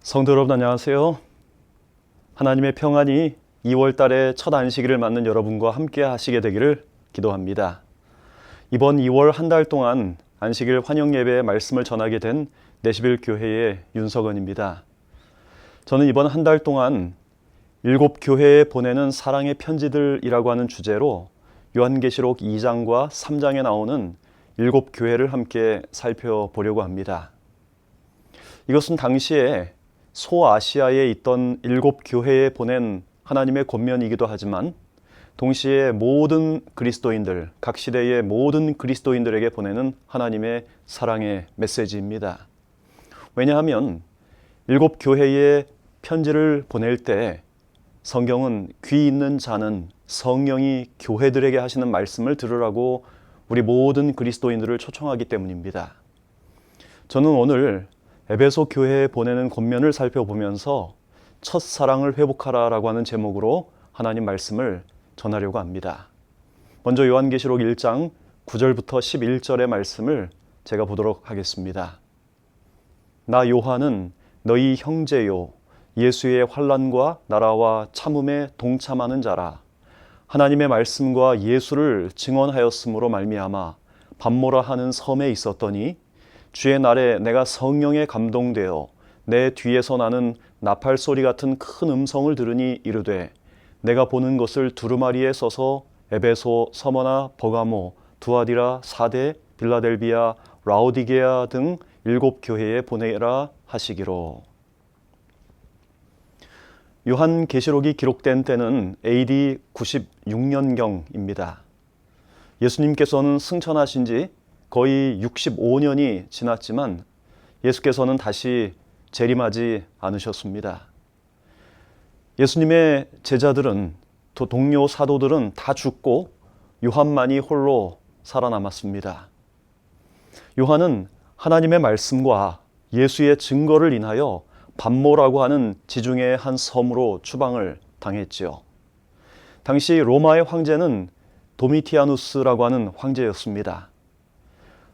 성도 여러분 안녕하세요. 하나님의 평안이 2월 달에 첫 안식일을 맞는 여러분과 함께 하시게 되기를 기도합니다. 이번 2월 한 달 동안 안식일 환영 예배의 말씀을 전하게 된 내시빌 교회의 윤석원입니다. 저는 이번 한 달 동안 7교회에 보내는 사랑의 편지들이라고 하는 주제로 요한계시록 2장과 3장에 나오는 7교회를 함께 살펴보려고 합니다. 이것은 당시에 소아시아에 있던 7교회에 보낸 하나님의 권면이기도 하지만 동시에 모든 그리스도인들, 각 시대의 모든 그리스도인들에게 보내는 하나님의 사랑의 메시지입니다. 왜냐하면 7교회에 편지를 보낼 때 성경은 귀 있는 자는 성령이 교회들에게 하시는 말씀을 들으라고 우리 모든 그리스도인들을 초청하기 때문입니다. 저는 오늘 에베소 교회에 보내는 권면을 살펴보면서 첫사랑을 회복하라라고 하는 제목으로 하나님 말씀을 전하려고 합니다. 먼저 요한계시록 1장 9절부터 11절의 말씀을 제가 보도록 하겠습니다. 나 요한은 너희 형제요 예수의 환난과 나라와 참음에 동참하는 자라. 하나님의 말씀과 예수를 증언하였으므로 말미암아 밤모라 하는 섬에 있었더니 주의 날에 내가 성령에 감동되어 내 뒤에서 나는 나팔 소리 같은 큰 음성을 들으니 이르되 내가 보는 것을 두루마리에 써서 에베소, 서머나, 버가모, 두아디라, 사데, 빌라델비아, 라오디게아 등 7교회에 보내라 하시기로. 요한계시록이 기록된 때는 AD 96년경입니다. 예수님께서는 승천하신 지 거의 65년이 지났지만 예수께서는 다시 재림하지 않으셨습니다. 예수님의 제자들은 또 동료 사도들은 다 죽고 요한만이 홀로 살아남았습니다. 요한은 하나님의 말씀과 예수의 증거를 인하여 밤모라고 하는 지중해의 한 섬으로 추방을 당했지요. 당시 로마의 황제는 도미티아누스라고 하는 황제였습니다.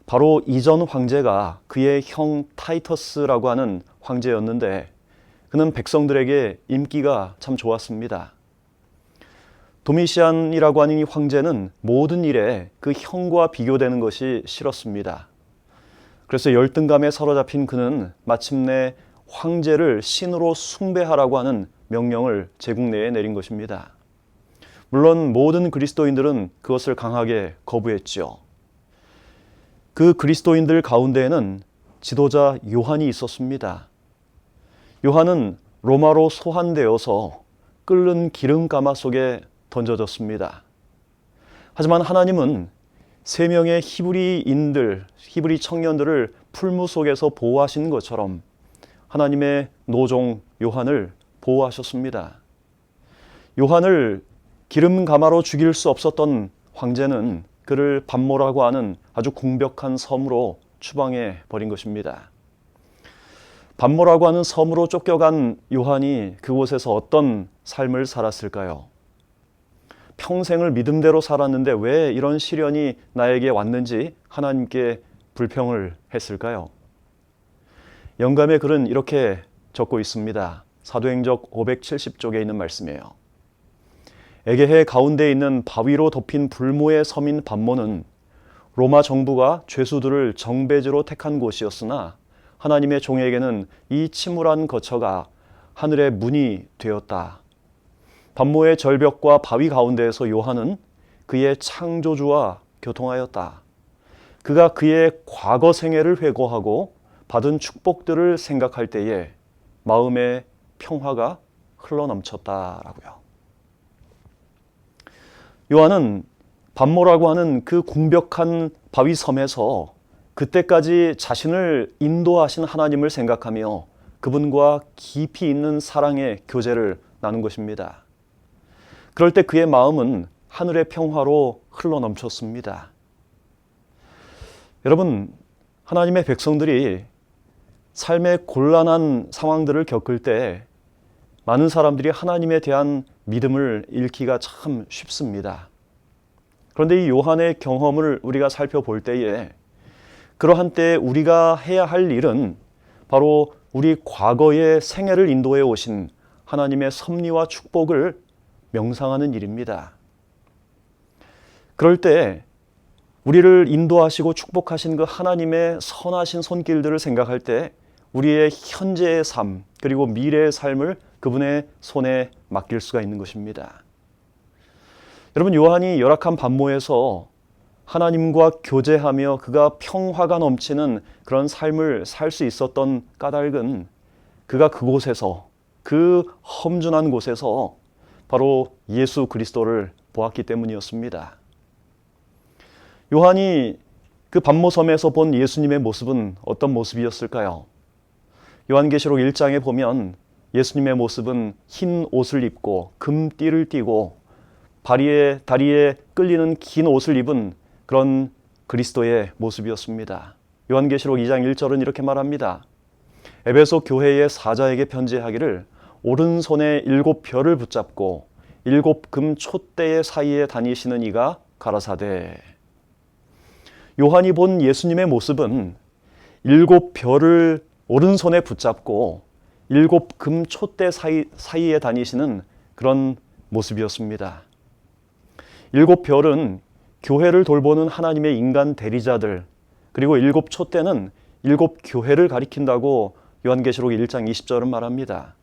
바로 이전 황제가 그의 형 타이터스라고 하는 황제였는데 그는 백성들에게 인기가 참 좋았습니다. 도미시안이라고 하는 이 황제는 모든 일에 그 형과 비교되는 것이 싫었습니다. 그래서 열등감에 사로잡힌 그는 마침내 황제를 신으로 숭배하라고 하는 명령을 제국 내에 내린 것입니다. 물론 모든 그리스도인들은 그것을 강하게 거부했지요. 그 그리스도인들 가운데에는 지도자 요한이 있었습니다. 요한은 로마로 소환되어서 끓는 기름가마 속에 던져졌습니다. 하지만 하나님은 3명의 히브리 청년들을 풀무 속에서 보호하신 것처럼 하나님의 노종 요한을 보호하셨습니다. 요한을 기름가마로 죽일 수 없었던 황제는 그를 밤모라고 하는 아주 궁벽한 섬으로 추방해 버린 것입니다. 밤모라고 하는 섬으로 쫓겨간 요한이 그곳에서 어떤 삶을 살았을까요? 평생을 믿음대로 살았는데 왜 이런 시련이 나에게 왔는지 하나님께 불평을 했을까요? 영감의 글은 이렇게 적고 있습니다. 사도행적 570쪽에 있는 말씀이에요. 에게해 가운데 있는 바위로 덮인 불모의 섬인 밤모는 로마 정부가 죄수들을 정배지로 택한 곳이었으나 하나님의 종에게는 이 침울한 거처가 하늘의 문이 되었다. 밤모의 절벽과 바위 가운데에서 요한은 그의 창조주와 교통하였다. 그가 그의 과거 생애를 회고하고 받은 축복들을 생각할 때에 마음의 평화가 흘러넘쳤다라고요. 요한은 밤모라고 하는 그 궁벽한 바위 섬에서 그때까지 자신을 인도하신 하나님을 생각하며 그분과 깊이 있는 사랑의 교제를 나눈 것입니다. 그럴 때 그의 마음은 하늘의 평화로 흘러넘쳤습니다. 여러분, 하나님의 백성들이 삶의 곤란한 상황들을 겪을 때 많은 사람들이 하나님에 대한 믿음을 잃기가 참 쉽습니다. 그런데 이 요한의 경험을 우리가 살펴볼 때에 그러한 때에 우리가 해야 할 일은 바로 우리 과거의 생애를 인도해 오신 하나님의 섭리와 축복을 명상하는 일입니다. 그럴 때 우리를 인도하시고 축복하신 그 하나님의 선하신 손길들을 생각할 때 우리의 현재의 삶 그리고 미래의 삶을 그분의 손에 맡길 수가 있는 것입니다. 여러분, 요한이 열악한 반모에서 하나님과 교제하며 그가 평화가 넘치는 그런 삶을 살 수 있었던 까닭은 그가 그곳에서, 그 험준한 곳에서 바로 예수 그리스도를 보았기 때문이었습니다. 요한이 그 반모섬에서 본 예수님의 모습은 어떤 모습이었을까요? 요한계시록 1장에 보면 예수님의 모습은 흰 옷을 입고 금띠를 띠고 다리에 끌리는 긴 옷을 입은 그런 그리스도의 모습이었습니다. 요한계시록 2장 1절은 이렇게 말합니다. 에베소 교회의 사자에게 편지하기를 오른손에 7별을 붙잡고 7금 촛대 사이에 다니시는 이가 가라사대. 요한이 본 예수님의 모습은 7별을 오른손에 붙잡고 7금 촛대 사이에 다니시는 그런 모습이었습니다. 7별은 교회를 돌보는 하나님의 인간 대리자들, 그리고 7촛대는 7교회를 가리킨다고 요한계시록 1장 20절은 말합니다.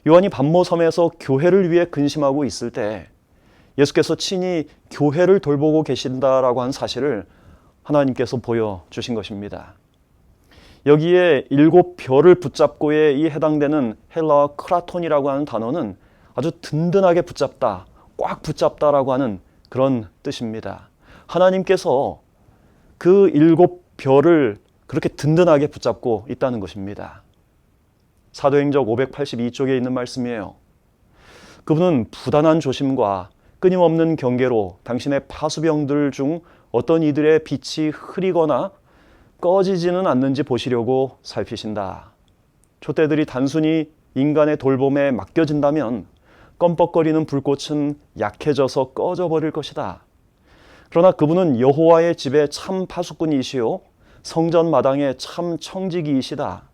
요한이 반모섬에서 교회를 위해 근심하고 있을 때 예수께서 친히 교회를 돌보고 계신다라고 한 사실을 하나님께서 보여주신 것입니다. 여기에 7별을 붙잡고에 이 해당되는 헬라어 크라톤이라고 하는 단어는 아주 든든하게 붙잡다, 꽉 붙잡다라고 하는 그런 뜻입니다. 하나님께서 그 7별을 그렇게 든든하게 붙잡고 있다는 것입니다. 사도행적 582쪽에 있는 말씀이에요. 그분은 부단한 조심과 끊임없는 경계로 당신의 파수병들 중 어떤 이들의 빛이 흐리거나 꺼지지는 않는지 보시려고 살피신다. 촛대들이 단순히 인간의 돌봄에 맡겨진다면 껌뻑거리는 불꽃은 약해져서 꺼져버릴 것이다. 그러나 그분은 여호와의 집에 참 파수꾼이시요 성전 마당에 참 청지기이시다.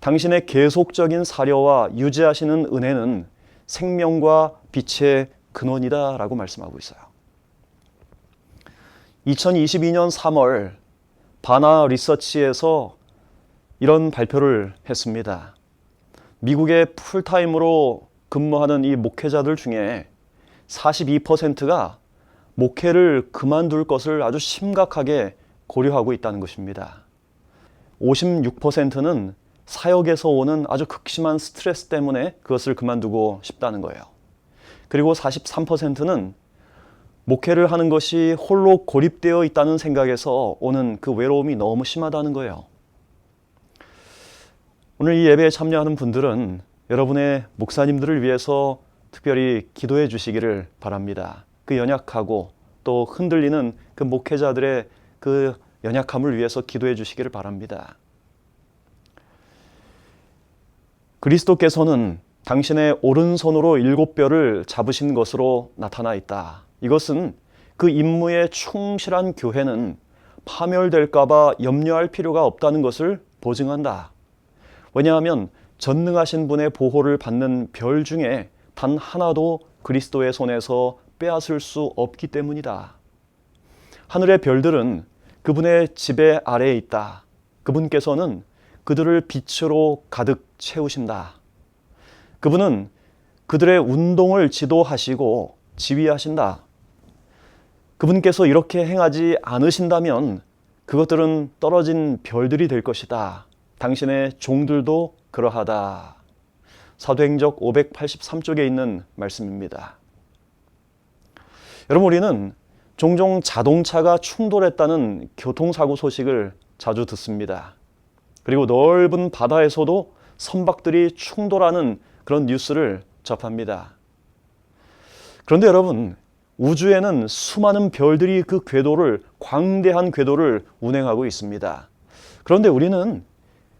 당신의 계속적인 사려와 유지하시는 은혜는 생명과 빛의 근원이다 라고 말씀하고 있어요. 2022년 3월 바나 리서치에서 이런 발표를 했습니다. 미국의 풀타임으로 근무하는 이 목회자들 중에 42%가 목회를 그만둘 것을 아주 심각하게 고려하고 있다는 것입니다. 56%는 사역에서 오는 아주 극심한 스트레스 때문에 그것을 그만두고 싶다는 거예요. 그리고 43%는 목회를 하는 것이 홀로 고립되어 있다는 생각에서 오는 그 외로움이 너무 심하다는 거예요. 오늘 이 예배에 참여하는 분들은 여러분의 목사님들을 위해서 특별히 기도해 주시기를 바랍니다. 그 연약하고 또 흔들리는 그 목회자들의 그 연약함을 위해서 기도해 주시기를 바랍니다. 그리스도께서는 당신의 오른손으로 7별을 잡으신 것으로 나타나 있다. 이것은 그 임무에 충실한 교회는 파멸될까 봐 염려할 필요가 없다는 것을 보증한다. 왜냐하면 전능하신 분의 보호를 받는 별 중에 단 하나도 그리스도의 손에서 빼앗을 수 없기 때문이다. 하늘의 별들은 그분의 지배 아래에 있다. 그분께서는 그들을 빛으로 가득 채우신다. 그분은 그들의 운동을 지도하시고 지휘하신다. 그분께서 이렇게 행하지 않으신다면 그것들은 떨어진 별들이 될 것이다. 당신의 종들도 그러하다. 사도행적 583쪽에 있는 말씀입니다. 여러분, 우리는 종종 자동차가 충돌했다는 교통사고 소식을 자주 듣습니다. 그리고 넓은 바다에서도 선박들이 충돌하는 그런 뉴스를 접합니다. 그런데 여러분, 우주에는 수많은 별들이 그 궤도를, 광대한 궤도를 운행하고 있습니다. 그런데 우리는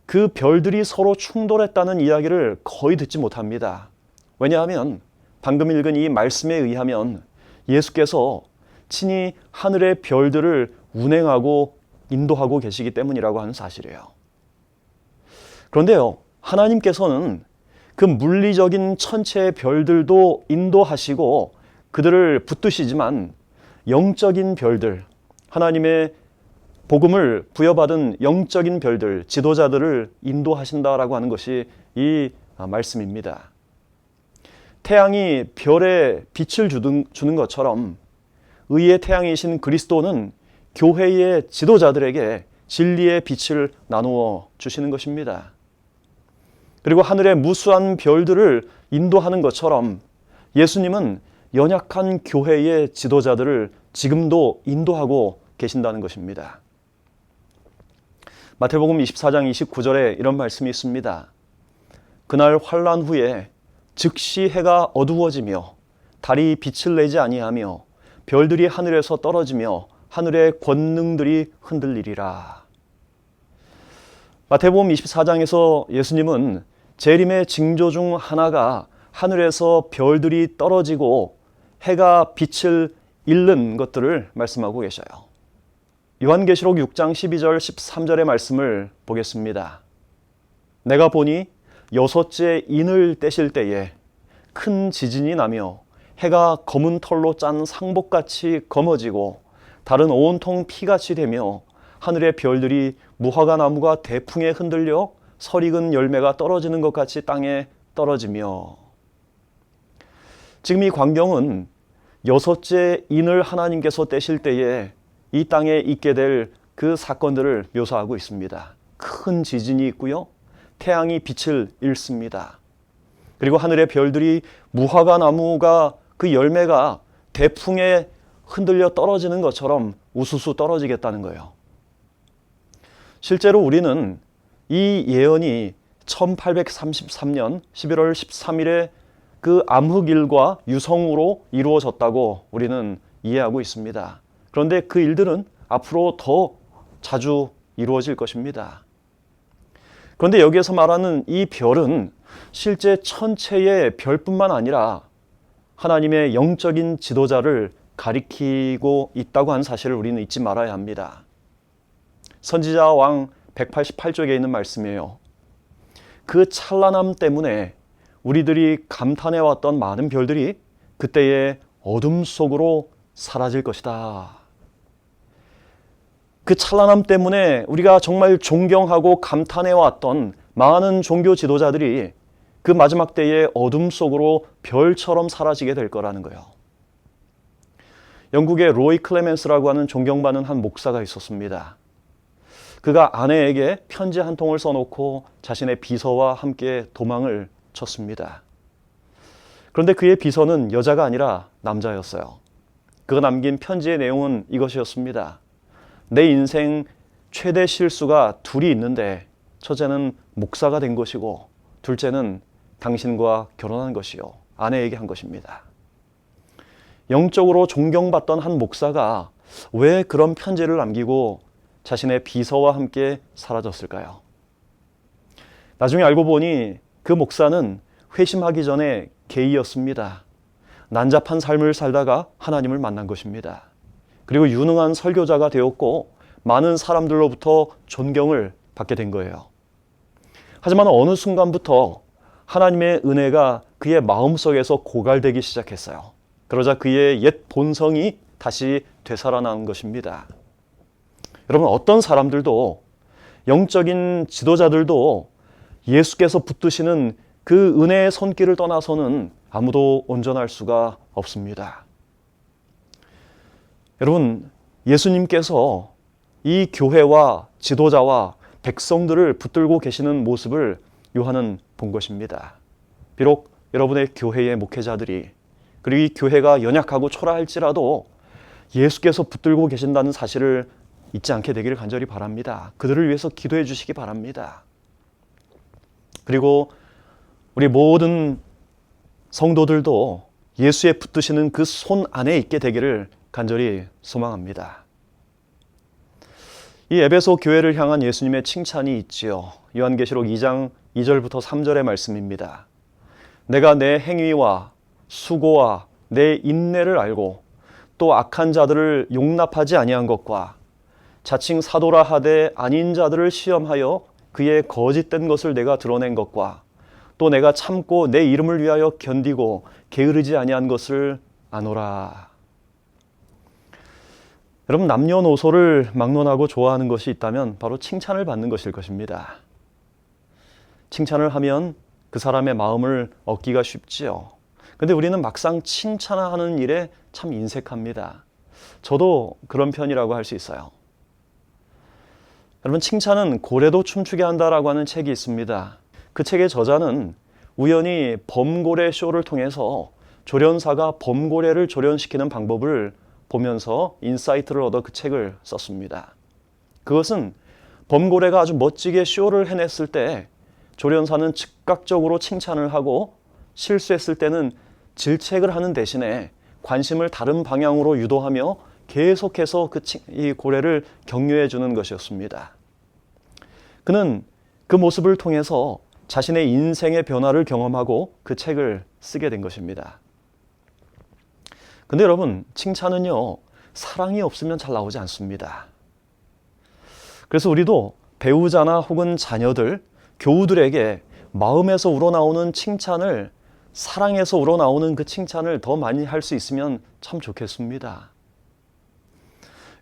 그 별들이 서로 충돌했다는 이야기를 거의 듣지 못합니다. 왜냐하면 방금 읽은 이 말씀에 의하면 예수께서 친히 하늘의 별들을 운행하고 인도하고 계시기 때문이라고 하는 사실이에요. 그런데요, 하나님께서는 그 물리적인 천체의 별들도 인도하시고 그들을 붙드시지만 영적인 별들, 하나님의 복음을 부여받은 영적인 별들, 지도자들을 인도하신다라고 하는 것이 이 말씀입니다. 태양이 별에 빛을 주는 것처럼 의의 태양이신 그리스도는 교회의 지도자들에게 진리의 빛을 나누어 주시는 것입니다. 그리고 하늘의 무수한 별들을 인도하는 것처럼 예수님은 연약한 교회의 지도자들을 지금도 인도하고 계신다는 것입니다. 마태복음 24장 29절에 이런 말씀이 있습니다. 그날 환난 후에 즉시 해가 어두워지며 달이 빛을 내지 아니하며 별들이 하늘에서 떨어지며 하늘의 권능들이 흔들리리라. 마태복음 24장에서 예수님은 재림의 징조 중 하나가 하늘에서 별들이 떨어지고 해가 빛을 잃는 것들을 말씀하고 계셔요. 요한계시록 6장 12절 13절의 말씀을 보겠습니다. 내가 보니 여섯째 인을 떼실 때에 큰 지진이 나며 해가 검은 털로 짠 상복같이 검어지고 달은 온통 피같이 되며 하늘의 별들이 무화과 나무가 대풍에 흔들려 설익은 열매가 떨어지는 것 같이 땅에 떨어지며. 지금 이 광경은 여섯째 인을 하나님께서 떼실 때에 이 땅에 있게 될 그 사건들을 묘사하고 있습니다. 큰 지진이 있고요. 태양이 빛을 잃습니다. 그리고 하늘의 별들이 무화과 나무가 그 열매가 대풍에 흔들려 떨어지는 것처럼 우수수 떨어지겠다는 거예요. 실제로 우리는 이 예언이 1833년 11월 13일에 그 암흑일과 유성으로 이루어졌다고 우리는 이해하고 있습니다. 그런데 그 일들은 앞으로 더 자주 이루어질 것입니다. 그런데 여기에서 말하는 이 별은 실제 천체의 별뿐만 아니라 하나님의 영적인 지도자를 가리키고 있다고 하는 사실을 우리는 잊지 말아야 합니다. 선지자 왕 188쪽에 있는 말씀이에요. 그 찬란함 때문에 우리들이 감탄해왔던 많은 별들이 그때의 어둠 속으로 사라질 것이다. 그 찬란함 때문에 우리가 정말 존경하고 감탄해왔던 많은 종교 지도자들이 그 마지막 때의 어둠 속으로 별처럼 사라지게 될 거라는 거예요. 영국의 로이 클레멘스라고 하는 존경받는 한 목사가 있었습니다. 그가 아내에게 편지 한 통을 써놓고 자신의 비서와 함께 도망을 쳤습니다. 그런데 그의 비서는 여자가 아니라 남자였어요. 그가 남긴 편지의 내용은 이것이었습니다. 내 인생 최대 실수가 둘이 있는데 첫째는 목사가 된 것이고 둘째는 당신과 결혼한 것이요. 아내에게 한 것입니다. 영적으로 존경받던 한 목사가 왜 그런 편지를 남기고 자신의 비서와 함께 사라졌을까요? 나중에 알고 보니 그 목사는 회심하기 전에 게이였습니다. 난잡한 삶을 살다가 하나님을 만난 것입니다. 그리고 유능한 설교자가 되었고 많은 사람들로부터 존경을 받게 된 거예요. 하지만 어느 순간부터 하나님의 은혜가 그의 마음속에서 고갈되기 시작했어요. 그러자 그의 옛 본성이 다시 되살아난 것입니다. 여러분, 어떤 사람들도 영적인 지도자들도 예수께서 붙드시는 그 은혜의 손길을 떠나서는 아무도 온전할 수가 없습니다. 여러분, 예수님께서 이 교회와 지도자와 백성들을 붙들고 계시는 모습을 요한은 본 것입니다. 비록 여러분의 교회의 목회자들이 그리고 이 교회가 연약하고 초라할지라도 예수께서 붙들고 계신다는 사실을 잊지 않게 되기를 간절히 바랍니다. 그들을 위해서 기도해 주시기 바랍니다. 그리고 우리 모든 성도들도 예수의 붙드시는 그 손 안에 있게 되기를 간절히 소망합니다. 이 에베소 교회를 향한 예수님의 칭찬이 있지요. 요한계시록 2장 2절부터 3절의 말씀입니다. 내가 내 행위와 수고와 내 인내를 알고 또 악한 자들을 용납하지 아니한 것과 자칭 사도라 하되 아닌 자들을 시험하여 그의 거짓된 것을 내가 드러낸 것과 또 내가 참고 내 이름을 위하여 견디고 게으르지 아니한 것을 아노라. 여러분, 남녀노소를 막론하고 좋아하는 것이 있다면 바로 칭찬을 받는 것일 것입니다. 칭찬을 하면 그 사람의 마음을 얻기가 쉽지요. 근데 우리는 막상 칭찬하는 일에 참 인색합니다. 저도 그런 편이라고 할 수 있어요. 여러분, 칭찬은 고래도 춤추게 한다라고 하는 책이 있습니다. 그 책의 저자는 우연히 범고래 쇼를 통해서 조련사가 범고래를 조련시키는 방법을 보면서 인사이트를 얻어 그 책을 썼습니다. 그것은 범고래가 아주 멋지게 쇼를 해냈을 때 조련사는 즉각적으로 칭찬을 하고 실수했을 때는 질책을 하는 대신에 관심을 다른 방향으로 유도하며 계속해서 이 고래를 격려해 주는 것이었습니다. 그는 그 모습을 통해서 자신의 인생의 변화를 경험하고 그 책을 쓰게 된 것입니다. 근데 여러분, 칭찬은요, 사랑이 없으면 잘 나오지 않습니다. 그래서 우리도 배우자나 혹은 자녀들, 교우들에게 마음에서 우러나오는 칭찬을, 사랑에서 우러나오는 그 칭찬을 더 많이 할 수 있으면 참 좋겠습니다.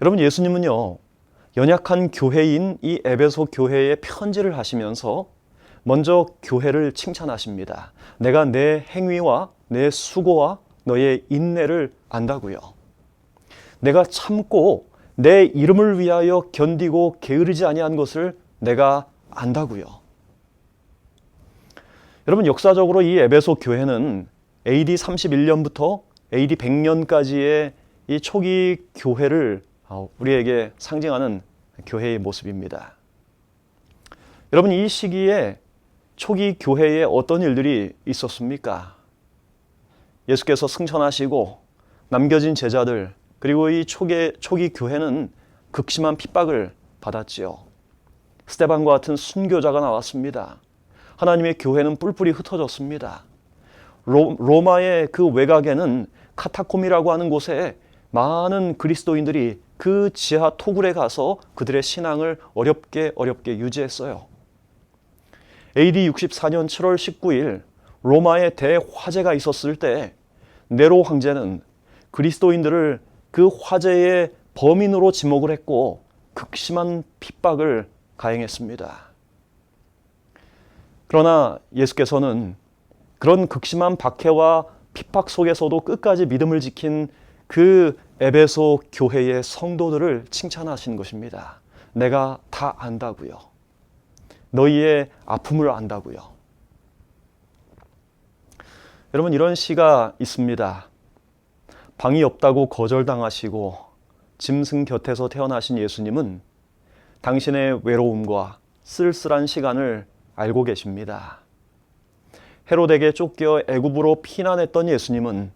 여러분, 예수님은요, 연약한 교회인 이 에베소 교회에 편지를 하시면서 먼저 교회를 칭찬하십니다. 내가 내 행위와 내 수고와 너의 인내를 안다고요. 내가 참고 내 이름을 위하여 견디고 게으르지 아니한 것을 내가 안다고요. 여러분, 역사적으로 이 에베소 교회는 AD 31년부터 AD 100년까지의 이 초기 교회를 우리에게 상징하는 교회의 모습입니다. 여러분, 이 시기에 초기 교회에 어떤 일들이 있었습니까? 예수께서 승천하시고 남겨진 제자들, 그리고 이 초기 교회는 극심한 핍박을 받았지요. 스데반과 같은 순교자가 나왔습니다. 하나님의 교회는 뿔뿔이 흩어졌습니다. 로마의 그 외곽에는 카타콤이라고 하는 곳에 많은 그리스도인들이 그 지하 토굴에 가서 그들의 신앙을 어렵게 유지했어요. AD 64년 7월 19일 로마에 대화재가 있었을 때 네로 황제는 그리스도인들을 그 화재의 범인으로 지목을 했고 극심한 핍박을 가행했습니다. 그러나 예수께서는 그런 극심한 박해와 핍박 속에서도 끝까지 믿음을 지킨 그 에베소 교회의 성도들을 칭찬하신 것입니다. 내가 다 안다고요. 너희의 아픔을 안다고요. 여러분, 이런 시가 있습니다. 방이 없다고 거절당하시고 짐승 곁에서 태어나신 예수님은 당신의 외로움과 쓸쓸한 시간을 알고 계십니다. 헤롯에게 쫓겨 애굽으로 피난했던 예수님은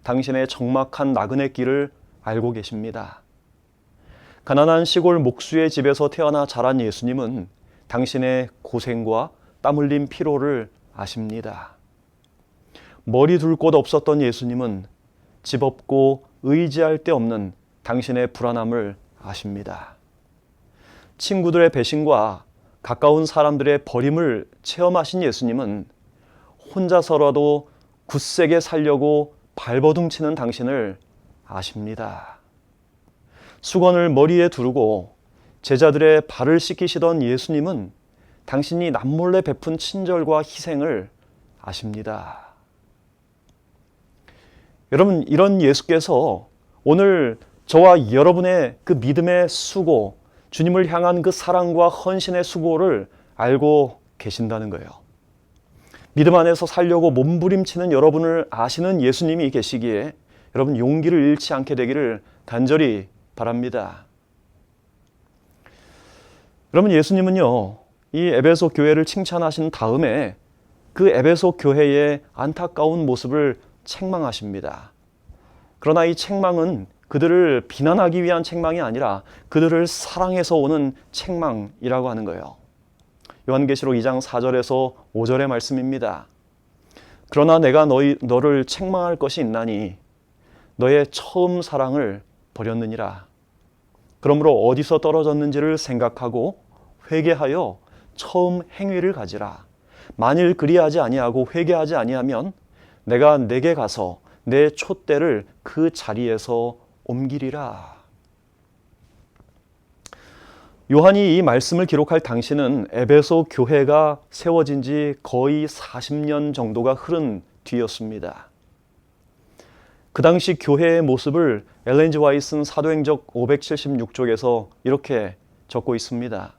당신의 적막한 나그네 길을 알고 계십니다. 가난한 시골 목수의 집에서 태어나 자란 예수님은 당신의 고생과 땀 흘린 피로를 아십니다. 머리 둘 곳 없었던 예수님은 집 없고 의지할 데 없는 당신의 불안함을 아십니다. 친구들의 배신과 가까운 사람들의 버림을 체험하신 예수님은 혼자서라도 굳세게 살려고 발버둥치는 당신을 아십니다. 수건을 머리에 두르고 제자들의 발을 씻기시던 예수님은 당신이 남몰래 베푼 친절과 희생을 아십니다. 여러분, 이런 예수께서 오늘 저와 여러분의 그 믿음의 수고, 주님을 향한 그 사랑과 헌신의 수고를 알고 계신다는 거예요. 믿음 안에서 살려고 몸부림치는 여러분을 아시는 예수님이 계시기에 여러분, 용기를 잃지 않게 되기를 간절히 바랍니다. 여러분, 예수님은요, 이 에베소 교회를 칭찬하신 다음에 그 에베소 교회의 안타까운 모습을 책망하십니다. 그러나 이 책망은 그들을 비난하기 위한 책망이 아니라 그들을 사랑해서 오는 책망이라고 하는 거예요. 요한계시록 2장 4절에서 5절의 말씀입니다. 그러나 내가 너를 책망할 것이 있나니 너의 처음 사랑을 버렸느니라. 그러므로 어디서 떨어졌는지를 생각하고 회개하여 처음 행위를 가지라. 만일 그리하지 아니하고 회개하지 아니하면 내가 내게 가서 내 촛대를 그 자리에서 옮기리라. 요한이 이 말씀을 기록할 당시는 에베소 교회가 세워진 지 거의 40년 정도가 흐른 뒤였습니다. 그 당시 교회의 모습을 엘렌 G. 화이트는 사도행적 576쪽에서 이렇게 적고 있습니다.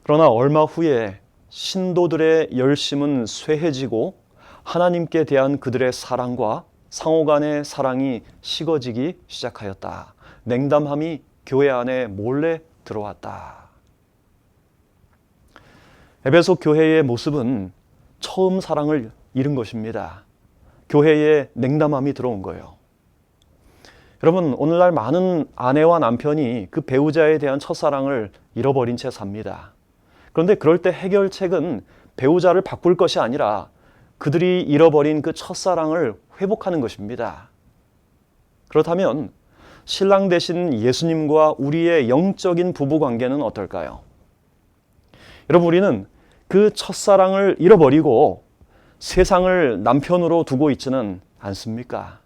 그러나 얼마 후에 신도들의 열심은 쇠해지고 하나님께 대한 그들의 사랑과 상호 간의 사랑이 식어지기 시작하였다. 냉담함이 교회 안에 몰래 들어왔다. 에베소 교회의 모습은 처음 사랑을 잃은 것입니다. 교회에 냉담함이 들어온 거예요. 여러분, 오늘날 많은 아내와 남편이 그 배우자에 대한 첫사랑을 잃어버린 채 삽니다. 그런데 그럴 때 해결책은 배우자를 바꿀 것이 아니라 그들이 잃어버린 그 첫사랑을 회복하는 것입니다. 그렇다면 신랑 되신 예수님과 우리의 영적인 부부관계는 어떨까요? 여러분, 우리는 그 첫사랑을 잃어버리고 세상을 남편으로 두고 있지는 않습니까?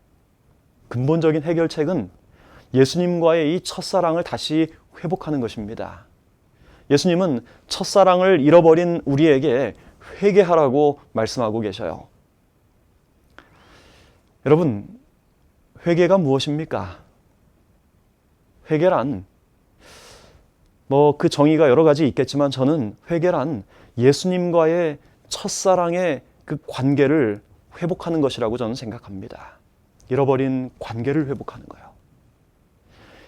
근본적인 해결책은 예수님과의 이 첫사랑을 다시 회복하는 것입니다. 예수님은 첫사랑을 잃어버린 우리에게 회개하라고 말씀하고 계셔요. 여러분, 회개가 무엇입니까? 회개란 그 정의가 여러 가지 있겠지만 저는 회개란 예수님과의 첫사랑의 그 관계를 회복하는 것이라고 저는 생각합니다. 잃어버린 관계를 회복하는 거예요.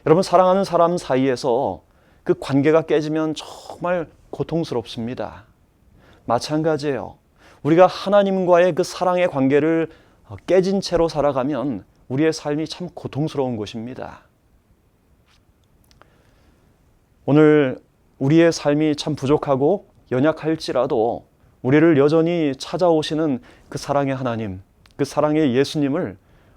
여러분, 사랑하는 사람 사이에서 그 관계가 깨지면 정말 고통스럽습니다. 마찬가지예요. 우리가 하나님과의 그 사랑의 관계를 깨진 채로 살아가면 우리의 삶이 참 고통스러운 것입니다. 오늘 우리의 삶이 참 부족하고 연약할지라도 우리를 여전히 찾아오시는 그 사랑의 하나님, 그 사랑의 예수님을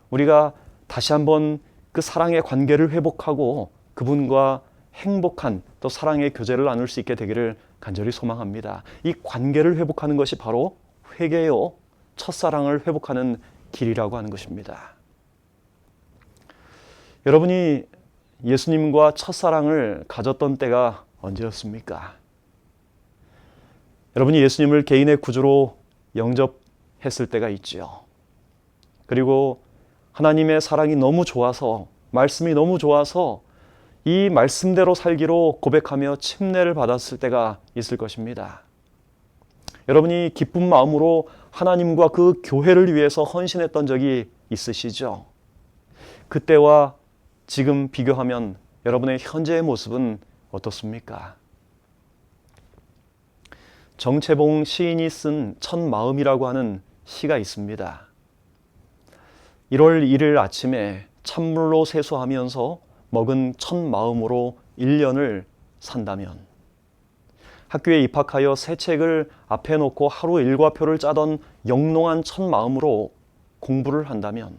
우리가 다시 한번 그 사랑의 관계를 회복하고 그분과 행복한 또 사랑의 교제를 나눌 수 있게 되기를 간절히 소망합니다. 이 관계를 회복하는 것이 바로 회개요, 첫사랑을 회복하는 길이라고 하는 것입니다. 여러분이 예수님과 첫사랑을 가졌던 때가 언제였습니까? 여러분이 예수님을 개인의 구주로 영접했을 때가 있지요. 그리고 하나님의 사랑이 너무 좋아서, 말씀이 너무 좋아서 이 말씀대로 살기로 고백하며 침례를 받았을 때가 있을 것입니다. 여러분이 기쁜 마음으로 하나님과 그 교회를 위해서 헌신했던 적이 있으시죠? 그때와 지금 비교하면 여러분의 현재의 모습은 어떻습니까? 정채봉 시인이 쓴 첫 마음이라고 하는 시가 있습니다. 1월 1일 아침에 찬물로 세수하면서 먹은 첫 마음으로 1년을 산다면, 학교에 입학하여 새 책을 앞에 놓고 하루 일과표를 짜던 영롱한 첫 마음으로 공부를 한다면,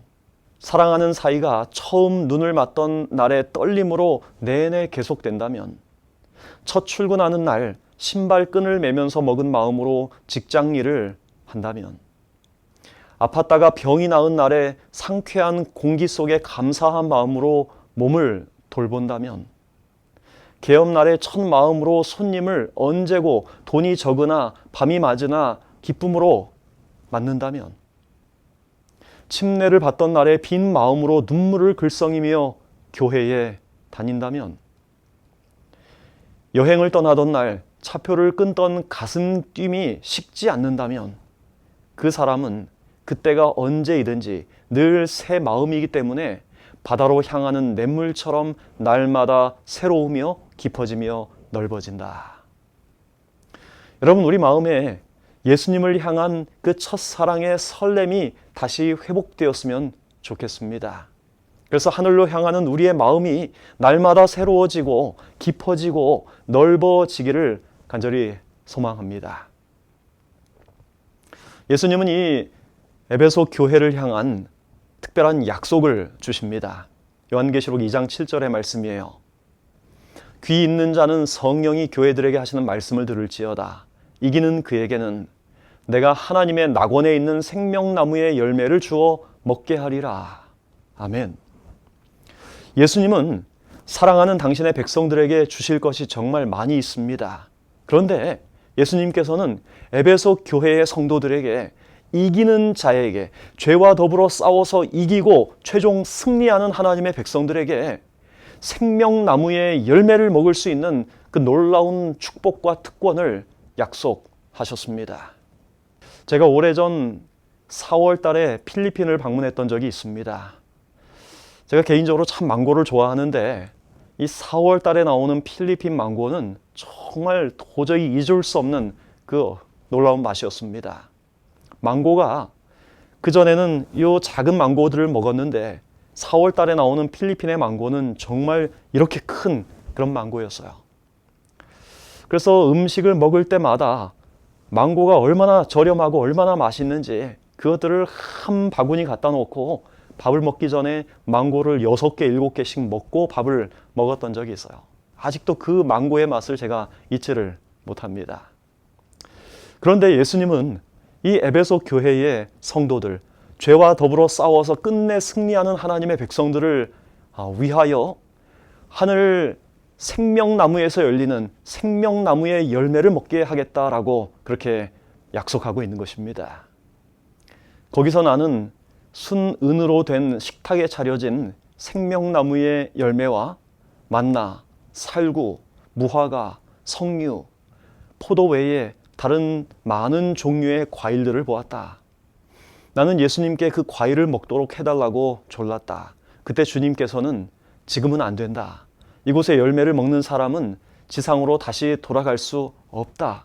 사랑하는 사이가 처음 눈을 맞던 날의 떨림으로 내내 계속된다면, 첫 출근하는 날 신발끈을 매면서 먹은 마음으로 직장 일을 한다면, 아팠다가 병이 나은 날에 상쾌한 공기 속에 감사한 마음으로 몸을 돌본다면, 개업날의 첫 마음으로 손님을 언제고 돈이 적으나 밤이 맞으나 기쁨으로 맞는다면, 침례를 받던 날에 빈 마음으로 눈물을 글썽이며 교회에 다닌다면, 여행을 떠나던 날 차표를 끊던 가슴 뜀이 식지 않는다면, 그 사람은 그때가 언제이든지 늘 새 마음이기 때문에 바다로 향하는 냇물처럼 날마다 새로우며 깊어지며 넓어진다. 여러분, 우리 마음에 예수님을 향한 그 첫사랑의 설렘이 다시 회복되었으면 좋겠습니다. 그래서 하늘로 향하는 우리의 마음이 날마다 새로워지고 깊어지고 넓어지기를 간절히 소망합니다. 예수님은 이 에베소 교회를 향한 특별한 약속을 주십니다. 요한계시록 2장 7절의 말씀이에요. 귀 있는 자는 성령이 교회들에게 하시는 말씀을 들을지어다. 이기는 그에게는 내가 하나님의 낙원에 있는 생명나무의 열매를 주어 먹게 하리라. 아멘. 예수님은 사랑하는 당신의 백성들에게 주실 것이 정말 많이 있습니다. 그런데 예수님께서는 에베소 교회의 성도들에게 이기는 자에게, 죄와 더불어 싸워서 이기고 최종 승리하는 하나님의 백성들에게 생명나무의 열매를 먹을 수 있는 그 놀라운 축복과 특권을 약속하셨습니다. 제가 오래전 4월 달에 필리핀을 방문했던 적이 있습니다. 제가 개인적으로 참 망고를 좋아하는데 이 4월 달에 나오는 필리핀 망고는 정말 도저히 잊을 수 없는 그 놀라운 맛이었습니다. 망고가 그전에는 이 작은 망고들을 먹었는데 4월 달에 나오는 필리핀의 망고는 정말 이렇게 큰 그런 망고였어요. 그래서 음식을 먹을 때마다 망고가 얼마나 저렴하고 얼마나 맛있는지 그것들을 한 바구니 갖다 놓고 밥을 먹기 전에 망고를 6개, 7개씩 먹고 밥을 먹었던 적이 있어요. 아직도 그 망고의 맛을 제가 잊지를 못합니다. 그런데 예수님은 이 에베소 교회의 성도들, 죄와 더불어 싸워서 끝내 승리하는 하나님의 백성들을 위하여 하늘 생명나무에서 열리는 생명나무의 열매를 먹게 하겠다라고 그렇게 약속하고 있는 것입니다. 거기서 나는 순은으로 된 식탁에 차려진 생명나무의 열매와 만나, 살구, 무화과, 석류, 포도 외에 다른 많은 종류의 과일들을 보았다. 나는 예수님께 그 과일을 먹도록 해달라고 졸랐다. 그때 주님께서는 지금은 안 된다. 이곳의 열매를 먹는 사람은 지상으로 다시 돌아갈 수 없다.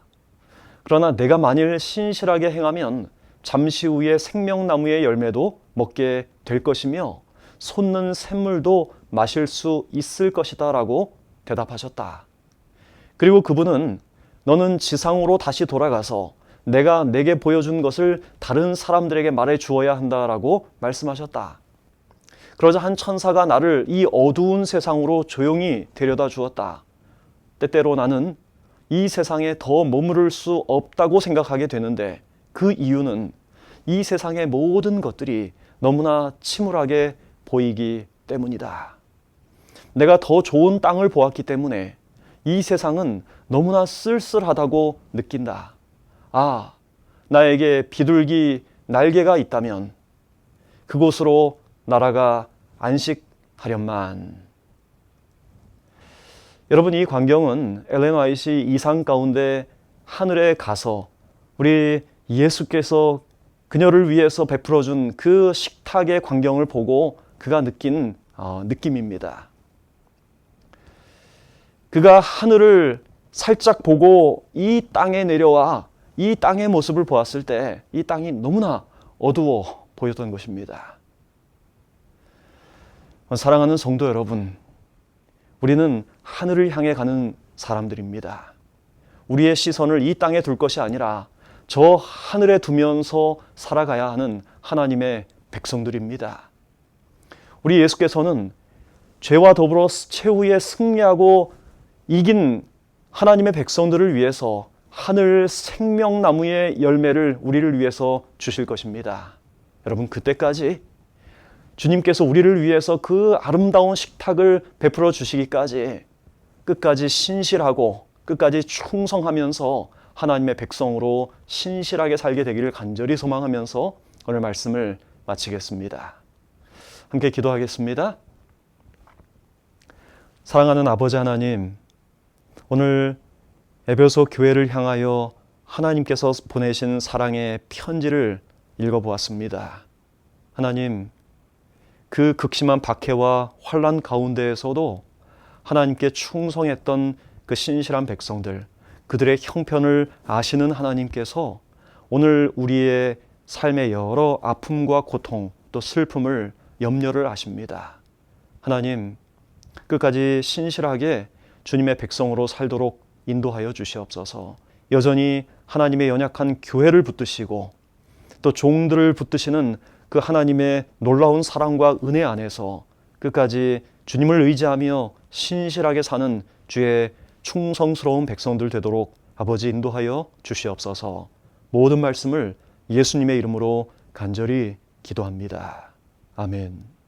그러나 내가 만일 신실하게 행하면 잠시 후에 생명나무의 열매도 먹게 될 것이며 솟는 샘물도 마실 수 있을 것이다 라고 대답하셨다. 그리고 그분은 너는 지상으로 다시 돌아가서 내가 내게 보여준 것을 다른 사람들에게 말해 주어야 한다라고 말씀하셨다. 그러자 한 천사가 나를 이 어두운 세상으로 조용히 데려다 주었다. 때때로 나는 이 세상에 더 머무를 수 없다고 생각하게 되는데 그 이유는 이 세상의 모든 것들이 너무나 침울하게 보이기 때문이다. 내가 더 좋은 땅을 보았기 때문에 이 세상은 너무나 쓸쓸하다고 느낀다. 아, 나에게 비둘기 날개가 있다면 그곳으로 날아가 안식하련만. 여러분, 이 광경은 엘렌 화이트 이상 가운데 하늘에 가서 우리 예수께서 그녀를 위해서 베풀어준 그 식탁의 광경을 보고 그가 느낀 느낌입니다. 그가 하늘을 살짝 보고 이 땅에 내려와 이 땅의 모습을 보았을 때 이 땅이 너무나 어두워 보였던 것입니다. 사랑하는 성도 여러분, 우리는 하늘을 향해 가는 사람들입니다. 우리의 시선을 이 땅에 둘 것이 아니라 저 하늘에 두면서 살아가야 하는 하나님의 백성들입니다. 우리 예수께서는 죄와 더불어 최후에 승리하고 이긴 하나님의 백성들을 위해서 하늘 생명나무의 열매를 우리를 위해서 주실 것입니다. 여러분, 그때까지 주님께서 우리를 위해서 그 아름다운 식탁을 베풀어 주시기까지 끝까지 신실하고 끝까지 충성하면서 하나님의 백성으로 신실하게 살게 되기를 간절히 소망하면서 오늘 말씀을 마치겠습니다. 함께 기도하겠습니다. 사랑하는 아버지 하나님, 오늘 에베소 교회를 향하여 하나님께서 보내신 사랑의 편지를 읽어보았습니다. 하나님, 그 극심한 박해와 환난 가운데에서도 하나님께 충성했던 그 신실한 백성들, 그들의 형편을 아시는 하나님께서 오늘 우리의 삶의 여러 아픔과 고통 또 슬픔을 염려를 하십니다. 하나님, 끝까지 신실하게 주님의 백성으로 살도록 인도하여 주시옵소서. 여전히 하나님의 연약한 교회를 붙드시고 또 종들을 붙드시는 그 하나님의 놀라운 사랑과 은혜 안에서 끝까지 주님을 의지하며 신실하게 사는 주의 충성스러운 백성들 되도록 아버지 인도하여 주시옵소서. 모든 말씀을 예수님의 이름으로 간절히 기도합니다. 아멘.